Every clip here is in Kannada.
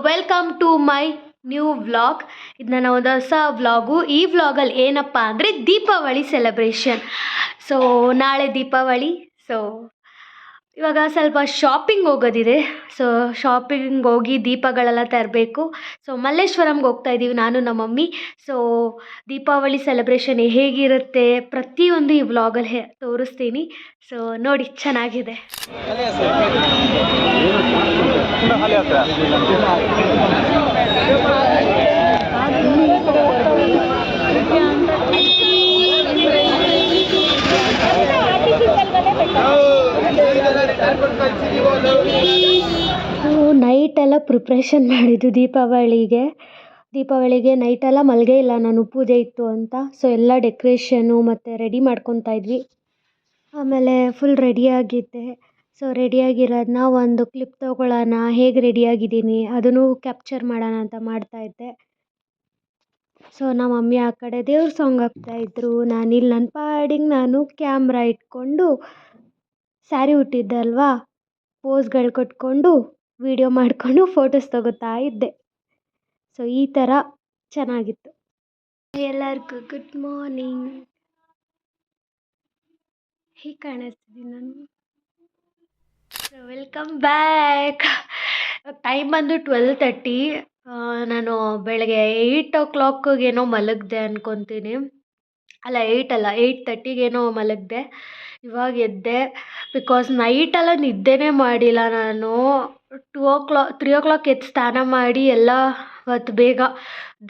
Welcome to my new vlog. ಇದು ನನ್ನ ಒಂದು ಹೊಸ ವ್ಲಾಗು. ಈ ವ್ಲಾಗಲ್ಲಿ ಏನಪ್ಪ ಅಂದರೆ ದೀಪಾವಳಿ ಸೆಲೆಬ್ರೇಷನ್. ಸೊ ನಾಳೆ ದೀಪಾವಳಿ. ಸೊ ಇವಾಗ ಸ್ವಲ್ಪ ಶಾಪಿಂಗ್ ಹೋಗೋದಿದೆ. ಸೊ ಶಾಪಿಂಗ್ ಹೋಗಿ ದೀಪಗಳೆಲ್ಲ ತರಬೇಕು. ಸೊ ಮಲ್ಲೇಶ್ವರಂಗೆ ಹೋಗ್ತಾ ಇದ್ದೀವಿ ನಾನು ನಮ್ಮ ಮಮ್ಮಿ. ಸೊ ದೀಪಾವಳಿ ಸೆಲೆಬ್ರೇಷನ್ ಹೇಗಿರುತ್ತೆ ಪ್ರತಿಯೊಂದು ಈ ವ್ಲಾಗಲ್ಲಿ ತೋರಿಸ್ತೀನಿ. ಸೊ ನೋಡಿ, ಚೆನ್ನಾಗಿದೆ. ನೈಟೆಲ್ಲ ಪ್ರಿಪ್ರೇಷನ್ ಮಾಡಿದ್ದು ದೀಪಾವಳಿಗೆ ನೈಟೆಲ್ಲ ಮಲಗೇ ಇಲ್ಲ ನಾನು, ಪೂಜೆ ಇತ್ತು ಅಂತ. ಸೊ ಎಲ್ಲ ಡೆಕೋರೇಷನು ಮತ್ತು ರೆಡಿ ಮಾಡ್ಕೊತಾ ಇದ್ವಿ. ಆಮೇಲೆ ಫುಲ್ ರೆಡಿಯಾಗಿದ್ದೆ. ಸೊ ರೆಡಿಯಾಗಿರೋದನ್ನ ಒಂದು ಕ್ಲಿಪ್ ತೊಗೊಳ್ಳೋಣ, ಹೇಗೆ ರೆಡಿಯಾಗಿದ್ದೀನಿ ಅದನ್ನು ಕ್ಯಾಪ್ಚರ್ ಮಾಡೋಣ ಅಂತ ಮಾಡ್ತಾಯಿದ್ದೆ. ಸೊ ನಮ್ಮ ಮಮ್ಮಿ ಆ ಕಡೆ ದೇವ್ರ ಸಾಂಗ್ ಹಾಕ್ತಾಯಿದ್ರು. ನಾನಿಲ್ಲಿ ನನ್ನ ಪಾಡಿಗೆ ನಾನು ಕ್ಯಾಮ್ರಾ ಇಟ್ಕೊಂಡು ಸ್ಯಾರಿ ಉಟ್ಟಿದ್ದೆ ಅಲ್ವಾ, ಪೋಸ್ಗಳು ಕೊಟ್ಕೊಂಡು ವಿಡಿಯೋ ಮಾಡಿಕೊಂಡು ಫೋಟೋಸ್ ತಗೋತಾ ಇದ್ದೆ. ಸೊ ಈ ಥರ ಚೆನ್ನಾಗಿತ್ತು. ಎಲ್ಲರಿಗೂ ಗುಡ್ ಮಾರ್ನಿಂಗ್. ಹೀಗೆ ಕಾಣಿಸ್ತಿದ್ದೀನಿ ನಾನು. So welcome back. ಟೈಮ್ ಬಂದು 12:30. ನಾನು ಬೆಳಗ್ಗೆ 8 o'clockಗೇನೋ ಮಲಗಿದೆ ಅಂದ್ಕೊತೀನಿ. ಅಲ್ಲ 8:30ಗೇನೋ ಮಲಗಿದೆ. ಇವಾಗ ಎದ್ದೆ. ಬಿಕಾಸ್ ನೈಟೆಲ್ಲ ನಿದ್ದೆನೇ ಮಾಡಿಲ್ಲ ನಾನು. 3 o'clock ಎದ್ದು ಸ್ನಾನ ಮಾಡಿ ಎಲ್ಲ ಇವತ್ತು ಬೇಗ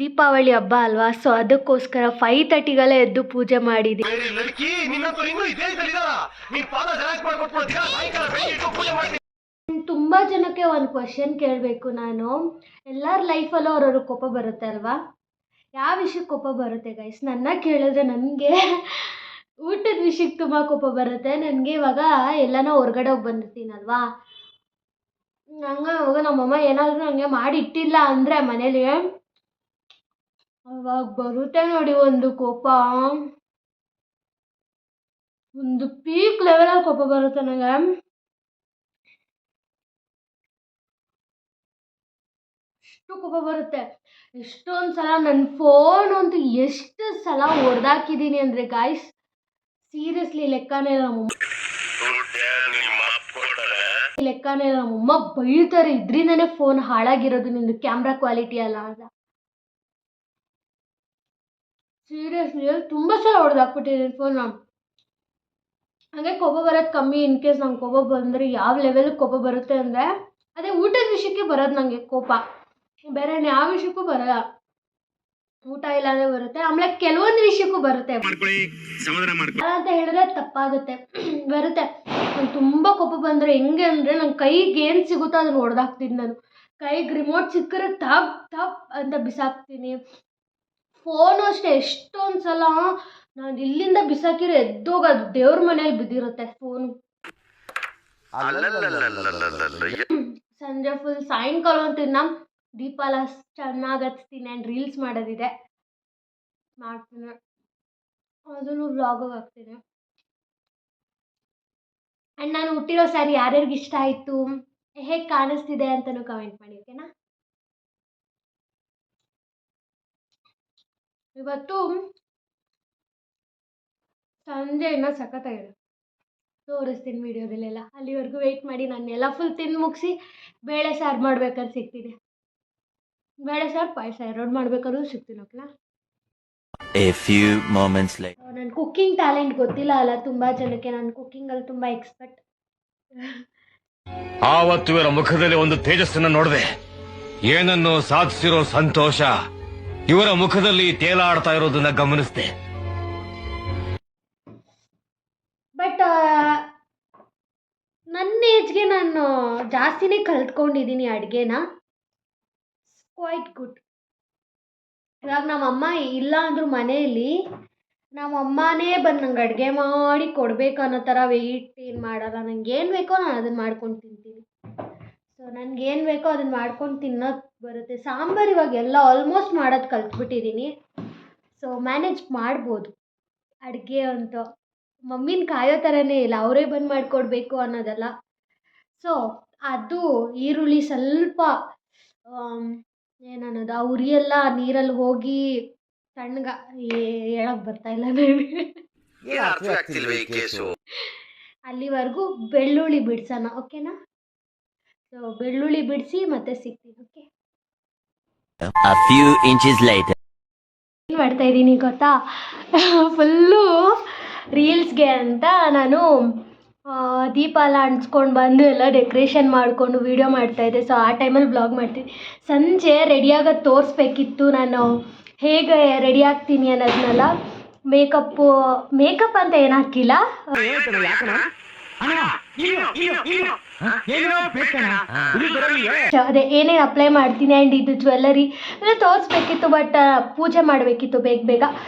ದೀಪಾವಳಿ ಹಬ್ಬ ಅಲ್ವಾ. ಸೊ ಅದಕ್ಕೋಸ್ಕರ 5:30ಗೆಲ್ಲ ಎದ್ದು ಪೂಜೆ ಮಾಡಿದ್ದೀನಿ. ತುಂಬ ಜನಕ್ಕೆ ಒಂದು ಕ್ವಶನ್ ಕೇಳಬೇಕು ನಾನು. ಎಲ್ಲರ ಲೈಫಲ್ಲೂ ಅವ್ರವ್ರ ಕೋಪ ಬರುತ್ತೆ ಅಲ್ವಾ. ಯಾವ ವಿಷಯಕ್ಕೆ ಕೋಪ ಬರುತ್ತೆ ಗೈಸ್? ನನ್ನ ಕೇಳಿದ್ರೆ ನನಗೆ ಊಟದ ವಿಷಯಕ್ಕೆ ತುಂಬ ಕೋಪ ಬರುತ್ತೆ. ನನಗೆ ಇವಾಗ ಎಲ್ಲನೋ ಹೊರ್ಗಡೆ ಹೋಗಿ ಬಂದಿರ್ತೀನಲ್ವಾ, ಹಂಗೆ ಅವಾಗ ನಮ್ಮಮ್ಮ ಏನಾದರೂ ನನಗೆ ಮಾಡಿ ಇಟ್ಟಿಲ್ಲ ಅಂದರೆ ಮನೇಲಿ, ಅವಾಗ ಬರುತ್ತೆ ನೋಡಿ ಒಂದು ಕೋಪ. ಒಂದು ಪೀಕ್ ಲೆವೆಲಲ್ಲಿ ಕೋಪ ಬರುತ್ತೆ ನನಗೆ. ಎಷ್ಟು ಕೋಪ ಬರುತ್ತೆ. ಎಷ್ಟೊಂದು ಸಲ ನನ್ನ ಫೋನ್ ಅಂತೂ ಎಷ್ಟು ಸಲ ಹೊಡೆದಾಕಿದ್ದೀನಿ ಅಂದರೆ ಗಾಯ್ಸ್, ಸೀರಿಯಸ್ಲಿ ಲೆಕ್ಕನೇ ಇಲ್ಲ. ನಮ್ಮಮ್ಮ ಬೈತಾರೆ, ಇದರಿಂದನೇ ಫೋನ್ ಹಾಳಾಗಿರೋದು, ನಿಂದು ಕ್ಯಾಮ್ರಾ ಕ್ವಾಲಿಟಿ ಅಲ್ಲ ಅಂತ. ಸೀರಿಯಸ್ಲಿ ತುಂಬ ಸಲ ಹೊಡೆದಾಕ್ಬಿಟ್ಟಿದ್ದೀನಿ ಫೋನ್. ಹಾಗೆ ಕೋಪ ಬರೋದು ಕಮ್ಮಿ. ಇನ್ ಕೇಸ್ ನಂಗೆ ಕೋಪ ಬಂದರೆ ಯಾವ ಲೆವೆಲ್ಗೆ ಕೋಪ ಬರುತ್ತೆ ಅಂದರೆ ಅದೇ ಊಟದ ವಿಷಯಕ್ಕೆ ಬರೋದು ನನಗೆ ಕೋಪ. ಬೇರೆ ಯಾವ ವಿಷಯಕ್ಕೂ ಬರಲ್ಲ. ಊಟ ಇಲ್ಲ ಅಂದರೆ ಬರುತ್ತೆ. ಆಮೇಲೆ ಕೆಲವೊಂದು ವಿಷಯಕ್ಕೂ ಬರುತ್ತೆ ಅಂತ ಹೇಳಿದ್ರೆ ತಪ್ಪಾಗುತ್ತೆ, ಬರುತ್ತೆ. ನಂಗೆ ತುಂಬ ಕೋಪ ಬಂದರೆ ಹೆಂಗೆ ಅಂದರೆ ನನ್ನ ಕೈಗೆ ಏನು ಸಿಗುತ್ತೋ ಅದನ್ನು ಹೊಡೆದಾಕ್ತೀನಿ ನಾನು. ಕೈಗೆ ರಿಮೋಟ್ ಸಿಕ್ಕರೆ ತಪ್ ಅಂತ ಬಿಸಾಕ್ತೀನಿ. ಫೋನು ಅಷ್ಟೇ, ಎಷ್ಟೊಂದು ಸಲ ನಾನು ಇಲ್ಲಿಂದ ಬಿಸಾಕಿರೋ ಎದ್ದೋಗೋದು ದೇವ್ರ ಮನೇಲಿ ಬಿದ್ದಿರುತ್ತೆ ಫೋನು. ಸಂಜೆ ಫುಲ್ ಸಾಯಂಕಾಲ ಅಂತಿನ್ನ ದೀಪ ಎಲ್ಲ ಚೆನ್ನಾಗಿ ಹಚ್ತೀನಿ. ಆ್ಯಂಡ್ ರೀಲ್ಸ್ ಮಾಡೋದಿದೆ, ಮಾಡ್ತೀನಿ. ಅದನ್ನು ವ್ಲಾಗಿಗೆ ಹಾಕ್ತೀನಿ. ಆ್ಯಂಡ್ ನಾನು ಹುಟ್ಟಿರೋ ಸ್ಯಾರಿ ಯಾರ್ಯಾರಿಗೆ ಇಷ್ಟ ಆಯಿತು, ಹೇಗೆ ಕಾಣಿಸ್ತಿದೆ ಅಂತಲೂ ಕಮೆಂಟ್ ಮಾಡಿ, ಓಕೆನಾ? ಇವತ್ತು ಸಂಜೆಯಿಂದ ಸಖತ್ತಾಗಿದೆ, ತೋರಿಸ್ತೀನಿ ವಿಡಿಯೋದಲ್ಲೆಲ್ಲ. ಅಲ್ಲಿವರೆಗೂ ವೆಯ್ಟ್ ಮಾಡಿ. ನಾನೆಲ್ಲ ಫುಲ್ ತಿಂದು ಮುಗಿಸಿ ಬೇಳೆ ಸಾರು ಮಾಡ್ಬೇಕಾದ್ರೆ ಸಿಗ್ತೀನಿ. ಬೇಳೆ ಸಾರು ಪಾಯಸ ಎರಡು ಮಾಡ್ಬೇಕಾದ್ರೂ ಸಿಗ್ತೀನಿ, ಓಕೆನಾ? ನನ್ನ ಕುಕ್ಕಿಂಗ್ ಟ್ಯಾಲೆಂಟ್ ಗೊತ್ತಿಲ್ಲ ಅಲ್ಲ ತುಂಬ ಜನಕ್ಕೆ. ನಾನು ಕುಕ್ಕಿಂಗಲ್ಲಿ ತುಂಬ ಎಕ್ಸ್ಪರ್ಟ್. ಆವತ್ತು ಇವರ ಮುಖದಲ್ಲಿ ಒಂದು ತೇಜಸ್ಸನ್ನು ನೋಡಿದೆ. ಏನನ್ನು ಸಾಧಿಸಿರೋ ಸಂತೋಷ ಇವರ ಮುಖದಲ್ಲಿ ತೇಲಾಡ್ತಾ ಇರೋದನ್ನ ಗಮನಿಸಿದೆ. ಬಟ್ ನನ್ನ ಏಜ್ಗೆ ನಾನು ಜಾಸ್ತಿನೇ ಕಲ್ತ್ಕೊಂಡಿದ್ದೀನಿ ಅಡುಗೆನ. Quite good. ಇವಾಗ ನಮ್ಮಮ್ಮ ಇಲ್ಲ ಅಂದರೂ ಮನೆಯಲ್ಲಿ ನಮ್ಮಮ್ಮನೇ ಬಂದು ನಂಗೆ ಅಡುಗೆ ಮಾಡಿ ಕೊಡಬೇಕು ಅನ್ನೋ ಥರ ವೆಯ್ಟ್ ಏನು ಮಾಡಲ್ಲ. ನಂಗೆ ಏನು ಬೇಕೋ ನಾನು ಅದನ್ನು ಮಾಡ್ಕೊಂಡು ತಿಂತೀನಿ. ಸೊ ನನಗೇನು ಬೇಕೋ ಅದನ್ನು ಮಾಡ್ಕೊಂಡು ತಿನ್ನೋದು ಬರುತ್ತೆ. ಸಾಂಬಾರು ಇವಾಗ ಎಲ್ಲ ಆಲ್ಮೋಸ್ಟ್ ಮಾಡೋದು ಕಲ್ತ್ಬಿಟ್ಟಿದ್ದೀನಿ. ಸೊ ಮ್ಯಾನೇಜ್ ಮಾಡ್ಬೋದು ಅಡುಗೆ ಅಂತೂ. ಮಮ್ಮಿನ ಕಾಯೋ ಥರನೇ ಇಲ್ಲ, ಅವರೇ ಬಂದು ಮಾಡಿಕೊಡ್ಬೇಕು ಅನ್ನೋದಲ್ಲ. ಸೊ ಅದು ಈರುಳ್ಳಿ ಸ್ವಲ್ಪ ಏನನ್ನೋದು ಆ ಉರಿ ಎಲ್ಲ ನೀರಲ್ಲಿ ಹೋಗಿ ತಣ್ಣಗ ಹೇಳಕ್ ಬರ್ತಾ ಇಲ್ಲ ನನಗೆ. ಅಲ್ಲಿವರೆಗೂ ಬೆಳ್ಳುಳ್ಳಿ ಬಿಡ್ಸೋಣ, ಓಕೆನಾ? ಸೊ ಬೆಳ್ಳುಳ್ಳಿ ಬಿಡಿಸಿ ಮತ್ತೆ ಸಿಗ್ತೀನಿ. Okay, A few inches later. ಏನು ಮಾಡ್ತಾ ಇದ್ದೀನಿ ಗೊತ್ತಾ? ಫುಲ್ಲು ರೀಲ್ಸ್ಗೆ ಅಂತ ನಾನು ದೀಪ ಎಲ್ಲ ಅಂಟಿಸ್ಕೊಂಡು ಬಂದು ಎಲ್ಲ ಡೆಕೋರೇಷನ್ ಮಾಡಿಕೊಂಡು ವೀಡಿಯೋ ಮಾಡ್ತಾಯಿದ್ದೆ. ಸೊ ಆ ಟೈಮಲ್ಲಿ ವ್ಲಾಗ್ ಮಾಡ್ತೀನಿ. ಸಂಜೆ ರೆಡಿಯಾಗೋದು ತೋರಿಸ್ಬೇಕಿತ್ತು, ನಾನು ಹೇಗೆ ರೆಡಿ ಆಗ್ತೀನಿ ಅನ್ನೋದನ್ನೆಲ್ಲ. ಮೇಕಪ್ ಅಂತ ಏನು ಹಾಕಿಲ್ಲ, ಅದೇ ಏನೇನು ಅಪ್ಲೈ ಮಾಡ್ತೀನಿ ಆ್ಯಂಡ್ ಇದು ಜ್ಯುವೆಲ್ಲರಿ ಎಲ್ಲ ತೋರಿಸ್ಬೇಕಿತ್ತು. ಬಟ್ ಪೂಜೆ ಮಾಡಬೇಕಿತ್ತು ಬೇಗ.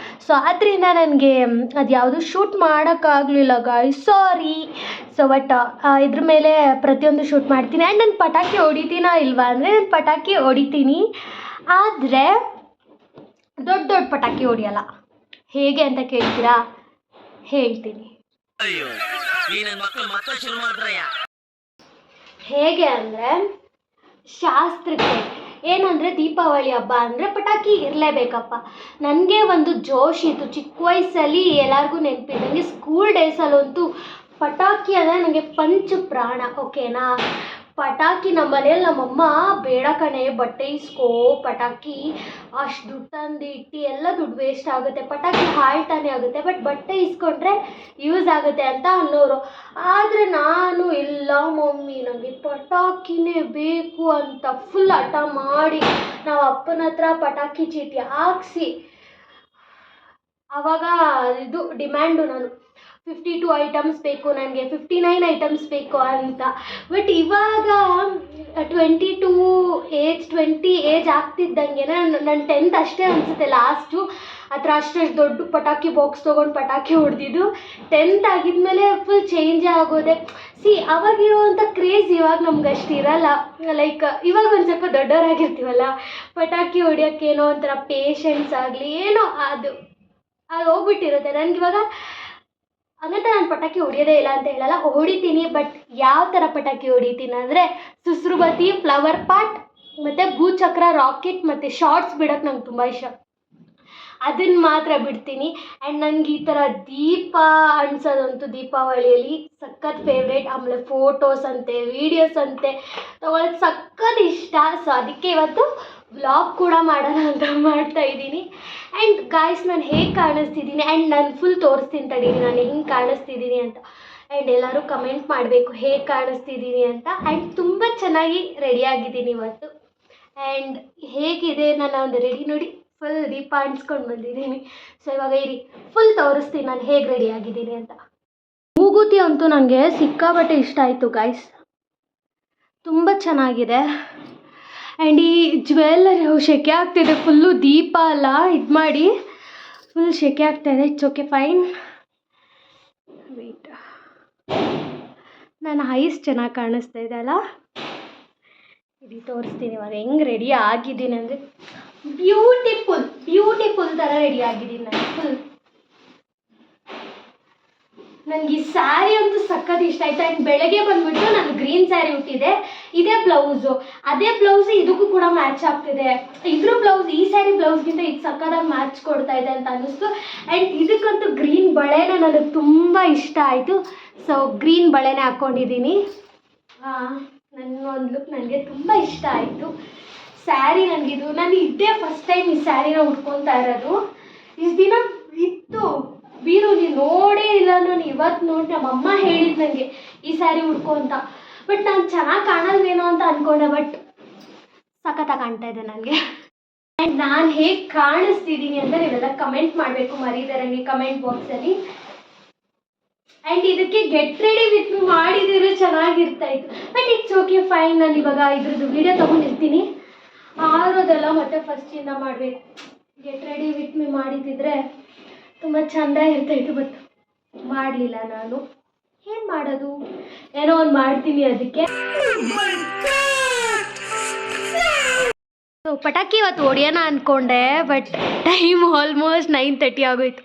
ಸೊ ಅದರಿಂದ ನನಗೆ ಅದು ಯಾವುದು ಶೂಟ್ ಮಾಡೋಕ್ಕಾಗಲಿಲ್ಲ ಗಾಯ್ಸ್, ಸಾರಿ. ಸೊ ಬಟ್ ಇದ್ರ ಮೇಲೆ ಪ್ರತಿಯೊಂದು ಶೂಟ್ ಮಾಡ್ತೀನಿ. ಆ್ಯಂಡ್ ನಾನು ಪಟಾಕಿ ಹೊಡಿತೀನಾ ಇಲ್ವಾ ಅಂದರೆ, ನಾನು ಪಟಾಕಿ ಹೊಡಿತೀನಿ, ಆದರೆ ದೊಡ್ಡ ದೊಡ್ಡ ಪಟಾಕಿ ಹೊಡಿಯಲ್ಲ. ಹೇಗೆ ಅಂತ ಕೇಳ್ತೀರಾ? ಹೇಳ್ತೀನಿ. ಹೇಗೆ ಅಂದರೆ, ಶಾಸ್ತ್ರಕ್ಕೆ ಏನಂದರೆ ದೀಪಾವಳಿ ಹಬ್ಬ ಅಂದರೆ ಪಟಾಕಿ ಇರಲೇಬೇಕಪ್ಪ. ನನಗೆ ಒಂದು ಜೋಶ್ ಇತ್ತು ಚಿಕ್ಕ ವಯಸ್ಸಲ್ಲಿ, ಎಲ್ಲರಿಗೂ ನೆನಪಿದ್ದಂಗೆ ಸ್ಕೂಲ್ ಡೇಸಲ್ಲಂತೂ ಪಟಾಕಿ ಅಂದರೆ ನನಗೆ ಪಂಚ ಪ್ರಾಣ, ಓಕೆನಾ? ಪಟಾಕಿ ನಮ್ಮ ಮನೇಲಿ ನಮ್ಮಮ್ಮ ಬೇಡ ಕಣೆ, ಬಟ್ಟೆ ಇಸ್ಕೋ, ಪಟಾಕಿ ಅಷ್ಟು ದುಡ್ಡು ತಂದು ಇಟ್ಟು ಎಲ್ಲ ದುಡ್ಡು ವೇಸ್ಟ್ ಆಗುತ್ತೆ, ಪಟಾಕಿ ಹಾಳ್ತಾನೆ ಆಗುತ್ತೆ, ಬಟ್ ಬಟ್ಟೆ ಇಸ್ಕೊಂಡ್ರೆ ಯೂಸ್ ಆಗುತ್ತೆ ಅಂತ ಅನ್ನೋರು. ಆದರೆ ನಾನು ಇಲ್ಲ ಮಮ್ಮಿ, ನನಗೆ ಪಟಾಕಿನೇ ಬೇಕು ಅಂತ ಫುಲ್ ಹಠ ಮಾಡಿ ನಾವು ಅಪ್ಪನ ಹತ್ರ ಪಟಾಕಿ ಚೀಟಿ ಹಾಕ್ಸಿ, ಆವಾಗ ಇದು ಡಿಮ್ಯಾಂಡು, ನಾನು 52 ಐಟಮ್ಸ್ ಬೇಕು, ನನಗೆ 59 ಐಟಮ್ಸ್ ಬೇಕು ಅಂತ. ಬಟ್ ಇವಾಗ 20 ಏಜ್ ಆಗ್ತಿದ್ದಂಗೆ, ನಾನು 10th ಅಷ್ಟೇ ಅನಿಸುತ್ತೆ ಲಾಸ್ಟು ಅಷ್ಟು ದೊಡ್ಡ ಪಟಾಕಿ ಬಾಕ್ಸ್ ತೊಗೊಂಡು ಪಟಾಕಿ ಹೊಡೆದಿದ್ದು. 10th ಆಗಿದ್ಮೇಲೆ ಫುಲ್ ಚೇಂಜ್ ಆಗೋದೆ. ಅವಾಗಿರುವಂಥ ಕ್ರೇಜ್ ಇವಾಗ ನಮ್ಗೆ ಅಷ್ಟು ಇರಲ್ಲ. ಲೈಕ್ ಇವಾಗ ಒಂದು ಸ್ವಲ್ಪ ದೊಡ್ಡವರಾಗಿರ್ತೀವಲ್ಲ, ಪಟಾಕಿ ಹೊಡಿಯೋಕ್ಕೇನೋ ಒಂಥರ ಪೇಷನ್ಸ್ ಆಗಲಿ ಏನೋ ಅದು ಹೋಗ್ಬಿಟ್ಟಿರುತ್ತೆ. ನನಗಿವಾಗ ಹಂಗಂತ ನಾನು ಪಟಾಕಿ ಹೊಡಿಯೋದೇ ಇಲ್ಲ ಅಂತ ಹೇಳಲ್ಲ, ಹೊಡಿತೀನಿ. ಬಟ್ ಯಾವ ಥರ ಪಟಾಕಿ ಹೊಡಿತೀನಿ ಅಂದರೆ, ಸುಸ್ರುಬತ್ತಿ, ಫ್ಲವರ್ ಪಾಟ್ ಮತ್ತು ಭೂಚಕ್ರ, ರಾಕೆಟ್ ಮತ್ತು ಶಾರ್ಟ್ಸ್ ಬಿಡೋಕ್ಕೆ ನಂಗೆ ತುಂಬ ಇಷ್ಟ. ಅದನ್ನು ಮಾತ್ರ ಬಿಡ್ತೀನಿ. ಆ್ಯಂಡ್ ನನಗೆ ಈ ಥರ ದೀಪ ಅಂಟಿಸೋದಂತೂ ದೀಪಾವಳಿಯಲ್ಲಿ ಸಖತ್ ಫೇವ್ರೇಟ್. ಆಮೇಲೆ ಫೋಟೋಸ್ ಅಂತೆ, ವೀಡಿಯೋಸ್ ಅಂತೆ ತಗೊಳ್ಳೋದು ಸಖತ್ ಇಷ್ಟ. ಸೊ ಅದಕ್ಕೆ ಇವತ್ತು ವ್ಲಾಗ್ ಕೂಡ ಮಾಡೋಣ ಅಂತ ಮಾಡ್ತಾಯಿದ್ದೀನಿ. ಆ್ಯಂಡ್ ಗಾಯ್ಸ್, ನಾನು ಹೇಗೆ ಕಾಣಿಸ್ತಿದ್ದೀನಿ ಆ್ಯಂಡ್ ನಾನು ಫುಲ್ ತೋರಿಸ್ತೀನಿ ತಡೀನಿ ನಾನು ಹೆಂಗೆ ಕಾಣಿಸ್ತಿದ್ದೀನಿ ಅಂತ. ಆ್ಯಂಡ್ ಎಲ್ಲರೂ ಕಮೆಂಟ್ ಮಾಡಬೇಕು ಹೇಗೆ ಕಾಣಿಸ್ತಿದ್ದೀನಿ ಅಂತ. ಆ್ಯಂಡ್ ತುಂಬ ಚೆನ್ನಾಗಿ ರೆಡಿಯಾಗಿದ್ದೀನಿ ಇವತ್ತು. ಆ್ಯಂಡ್ ಹೇಗಿದೆ ನನ್ನ ಒಂದು ರೆಡಿ ನೋಡಿ, ಫುಲ್ ದೀಪ ಅಂಟಿಸ್ಕೊಂಡು ಬಂದಿದ್ದೀನಿ. ಸೊ ಇವಾಗ ಇರಿ ಫುಲ್ ತೋರಿಸ್ತೀನಿ ನಾನು ಹೇಗೆ ರೆಡಿಯಾಗಿದ್ದೀನಿ ಅಂತ. ಮೂಗುತಿ ಅಂತೂ ನನಗೆ ಸಿಕ್ಕಾಪಟ್ಟೆ ಇಷ್ಟ ಆಯಿತು ಗಾಯ್ಸ್, ತುಂಬ ಚೆನ್ನಾಗಿದೆ. ಆ್ಯಂಡ್ ಈ ಜ್ಯುವೆಲ್ಲರಿ ಸೆಕೆ ಆಗ್ತಿದೆ, ಫುಲ್ಲು ದೀಪ ಎಲ್ಲ ಇದು ಮಾಡಿ ಫುಲ್ ಸೆಕೆ ಆಗ್ತಾಯಿದೆ. It's okay, fine. ವೆಯ್ಟ್, ನನ್ನ ಐಸ್ ಚೆನ್ನಾಗಿ ಕಾಣಿಸ್ತಾ ಇದೆ ಅಲ್ಲ? ಇದು ತೋರಿಸ್ತೀನಿ ಇವಾಗ ಹೆಂಗೆ ರೆಡಿ ಆಗಿದ್ದೀನಿ ಅಂದರೆ, ಬ್ಯೂಟಿಫುಲ್ ಥರ ರೆಡಿ ಆಗಿದ್ದೀನಿ ನಾನು ಫುಲ್. ನನಗೆ ಈ ಸ್ಯಾರಿ ಅಂತೂ ಸಖತ್ ಇಷ್ಟ ಆಯಿತು. ಆ್ಯಂಡ್ ಬೆಳಗ್ಗೆ ಬಂದುಬಿಟ್ಟು ನಾನು ಗ್ರೀನ್ ಸ್ಯಾರಿ ಉಟ್ಟಿದೆ, ಇದೇ ಬ್ಲೌಸು, ಅದೇ ಬ್ಲೌಸ್ ಇದಕ್ಕೂ ಕೂಡ ಮ್ಯಾಚ್ ಆಗ್ತಿದೆ. ಇದ್ರ ಬ್ಲೌಸ್ ಈ ಸ್ಯಾರಿ ಬ್ಲೌಸ್ಗಿಂತ ಇದು ಸಖತ್ತಾಗಿ ಮ್ಯಾಚ್ ಕೊಡ್ತಾ ಇದೆ ಅಂತ ಅನ್ನಿಸ್ತು. ಆ್ಯಂಡ್ ಇದಕ್ಕಂತೂ ಗ್ರೀನ್ ಬಳೆನ ನನಗೆ ತುಂಬ ಇಷ್ಟ ಆಯಿತು. ಸೊ ಗ್ರೀನ್ ಬಳೆನೇ ಹಾಕ್ಕೊಂಡಿದ್ದೀನಿ. ನನ್ನ ಒಂದು ಲುಕ್ ನನಗೆ ತುಂಬ ಇಷ್ಟ ಆಯಿತು. ಸ್ಯಾರಿ ನನಗಿದು, ನಾನು ಇದ್ದೇ ಫಸ್ಟ್ ಟೈಮ್ ಈ ಸ್ಯಾರಿನ ಉಟ್ಕೊತಾ ಇರೋದು. ಇಷ್ಟು ದಿನ ಇತ್ತು ಬೀರು, ನೀನು ನೋಡೇ ಇಲ್ಲ. ನಾನು ಇವತ್ತು ನೋಡಿ ನಮ್ಮಮ್ಮ ಹೇಳಿದ್ದು ನನಗೆ ಈ ಸ್ಯಾರಿ ಉಟ್ಕೊ ಅಂತ. ಬಟ್ ನಾನು ಚೆನ್ನಾಗಿ ಕಾಣಲ್ವೇನೋ ಅಂತ ಅಂದ್ಕೊಂಡೆ, ಬಟ್ ಸಖತ್ತಾಗಿ ಕಾಣ್ತಾ ಇದೆ ನನಗೆ. ಆ್ಯಂಡ್ ನಾನು ಹೇಗೆ ಕಾಣಿಸ್ತಿದ್ದೀನಿ ಅಂತ ನೀವೆಲ್ಲ ಕಮೆಂಟ್ ಮಾಡಬೇಕು ಮರೀದಾರಂಗೆ ಕಮೆಂಟ್ ಬಾಕ್ಸಲ್ಲಿ. ಆ್ಯಂಡ್ ಇದಕ್ಕೆ ಗೆಟ್ ರೆಡಿ ವಿತ್ ಮೀ ಮಾಡಿದಿರೋ ಚೆನ್ನಾಗಿರ್ತಾಯಿತ್ತು. But it's okay, fine. ನಾನು ಇವಾಗ ಇದ್ರದ್ದು ವೀಡಿಯೋ ತೊಗೊಂಡಿರ್ತೀನಿ, ಆರೋದೆಲ್ಲ ಮತ್ತೆ ಫಸ್ಟಿಂದ ಮಾಡಬೇಕು. ಗೆಟ್ ರೆಡಿ ವಿತ್ ಮೀ ಮಾಡಿದ್ದಿದ್ರೆ ತುಂಬ ಚೆಂದ ಇರ್ತಾಯಿತ್ತು. ಬಟ್ ಮಾಡಲಿಲ್ಲ ನಾನು. ಏನು ಮಾಡೋದು, ಏನೋ ಒಂದು ಮಾಡ್ತೀನಿ ಅದಕ್ಕೆ. ಸೊ ಪಟಾಕಿ ಇವತ್ತು ಹೊಡಿಯೋಣ ಅಂದ್ಕೊಂಡೆ, ಬಟ್ ಟೈಮ್ ಆಲ್ಮೋಸ್ಟ್ 9:30 ಆಗೋಯ್ತು.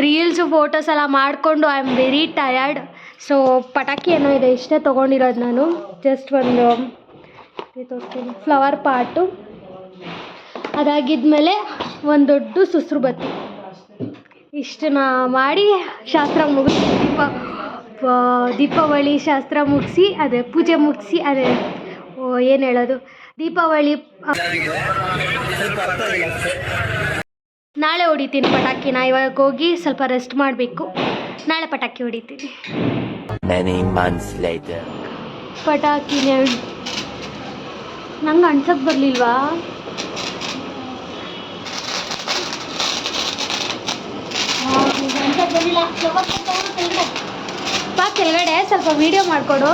ರೀಲ್ಸು ಫೋಟೋಸ್ ಎಲ್ಲ ಮಾಡಿಕೊಂಡು I am very tired. So ಪಟಾಕಿ ಏನೋ ಇದೆ, ಇಷ್ಟೇ ತೊಗೊಂಡಿರೋದು ನಾನು. ಜಸ್ಟ್ ಒಂದು ತೋರಿಸ್ತೀನಿ. ಫ್ಲವರ್ ಪಾಟು, ಅದಾಗಿದ್ಮೇಲೆ ಒಂದು ದೊಡ್ಡ ಸುಸ್ರು ಬತ್ತಿ. ಇಷ್ಟನ್ನ ಮಾಡಿ ಶಾಸ್ತ್ರ ಮುಗಿಸಿ ದೀಪಾವಳಿ ಶಾಸ್ತ್ರ ಮುಗಿಸಿ ಅದೇ ಪೂಜೆ ಮುಗಿಸಿ ಅದೇ ಏನು ಹೇಳೋದು ದೀಪಾವಳಿ ನಾಳೆ ಹೊಡಿತೀನಿ ಪಟಾಕಿನ. ಇವಾಗ ಹೋಗಿ ಸ್ವಲ್ಪ ರೆಸ್ಟ್ ಮಾಡಬೇಕು. ನಾಳೆ ಪಟಾಕಿ ಹೊಡಿತೀನಿ. Many months later. ಪಟಾಕಿನ ನಂಗೆ ಅನ್ಸಕ್ಕೆ ಬರಲಿಲ್ವಾ? ಬಾ ಕೆಳಗಡೆ ಸ್ವಲ್ಪ ವಿಡಿಯೋ ಮಾಡಿಕೊಡು.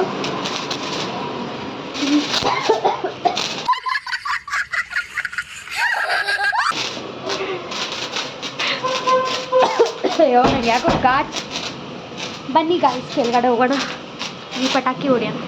ಅಯ್ಯೋ ನಂಗೆ ಯಾಕೋ ಘಾಟ್. ಬನ್ನಿ ಗಾಯ್ಸ್ ಕೆಳಗಡೆ ಹೋಗೋಣ, ಈ ಪಟಾಕಿ ಹೊಡಿಯೋಣ.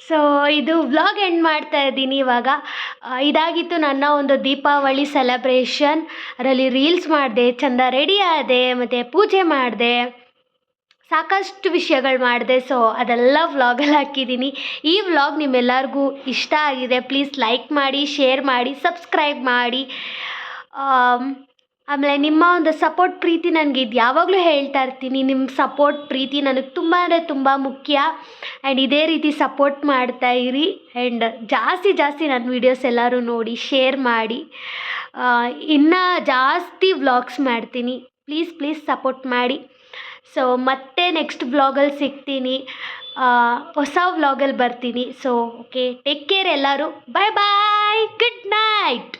ಸೊ ಇದು ವ್ಲಾಗ್ ಎಂಡ್ ಮಾಡ್ತಾ ಇದ್ದೀನಿ ಇವಾಗ. ಇದಾಗಿತ್ತು ನನ್ನ ಒಂದು ದೀಪಾವಳಿ ಸೆಲೆಬ್ರೇಷನ್. ಅದರಲ್ಲಿ ರೀಲ್ಸ್ ಮಾಡಿದೆ, ಚೆಂದ ರೆಡಿ ಆದೆ, ಮತ್ತು ಪೂಜೆ ಮಾಡಿದೆ, ಸಾಕಷ್ಟು ವಿಷಯಗಳು ಮಾಡಿದೆ. ಸೊ ಅದೆಲ್ಲ ವ್ಲಾಗಲ್ಲಿ ಹಾಕಿದ್ದೀನಿ. ಈ ವ್ಲಾಗ್ ನಿಮ್ಮೆಲ್ಲರಿಗೂ ಇಷ್ಟ ಆಗಿದೆ, ಪ್ಲೀಸ್ ಲೈಕ್ ಮಾಡಿ, ಶೇರ್ ಮಾಡಿ, ಸಬ್ಸ್ಕ್ರೈಬ್ ಮಾಡಿ. ಆಮೇಲೆ ನಿಮ್ಮ ಒಂದು ಸಪೋರ್ಟ್ ಪ್ರೀತಿ ನನಗೆ ಇದು ಯಾವಾಗಲೂ ಹೇಳ್ತಾ ಇರ್ತೀನಿ, ನಿಮ್ಮ ಸಪೋರ್ಟ್ ಪ್ರೀತಿ ನನಗೆ ತುಂಬ ಅಂದರೆ ತುಂಬ ಮುಖ್ಯ. ಆ್ಯಂಡ್ ಇದೇ ರೀತಿ ಸಪೋರ್ಟ್ ಮಾಡ್ತಾ ಇರಿ. ಆ್ಯಂಡ್ ಜಾಸ್ತಿ ನನ್ನ ವೀಡಿಯೋಸ್ ಎಲ್ಲರೂ ನೋಡಿ ಶೇರ್ ಮಾಡಿ. ಇನ್ನೂ ಜಾಸ್ತಿ ವ್ಲಾಗ್ಸ್ ಮಾಡ್ತೀನಿ. ಪ್ಲೀಸ್ ಸಪೋರ್ಟ್ ಮಾಡಿ. ಸೊ ಮತ್ತೆ ನೆಕ್ಸ್ಟ್ ವ್ಲಾಗಲ್ಲಿ ಸಿಗ್ತೀನಿ, ಹೊಸ ವ್ಲಾಗಲ್ಲಿ ಬರ್ತೀನಿ. ಸೊ ಓಕೆ, ಟೇಕ್ ಕೇರ್ ಎಲ್ಲರೂ. Bye good night.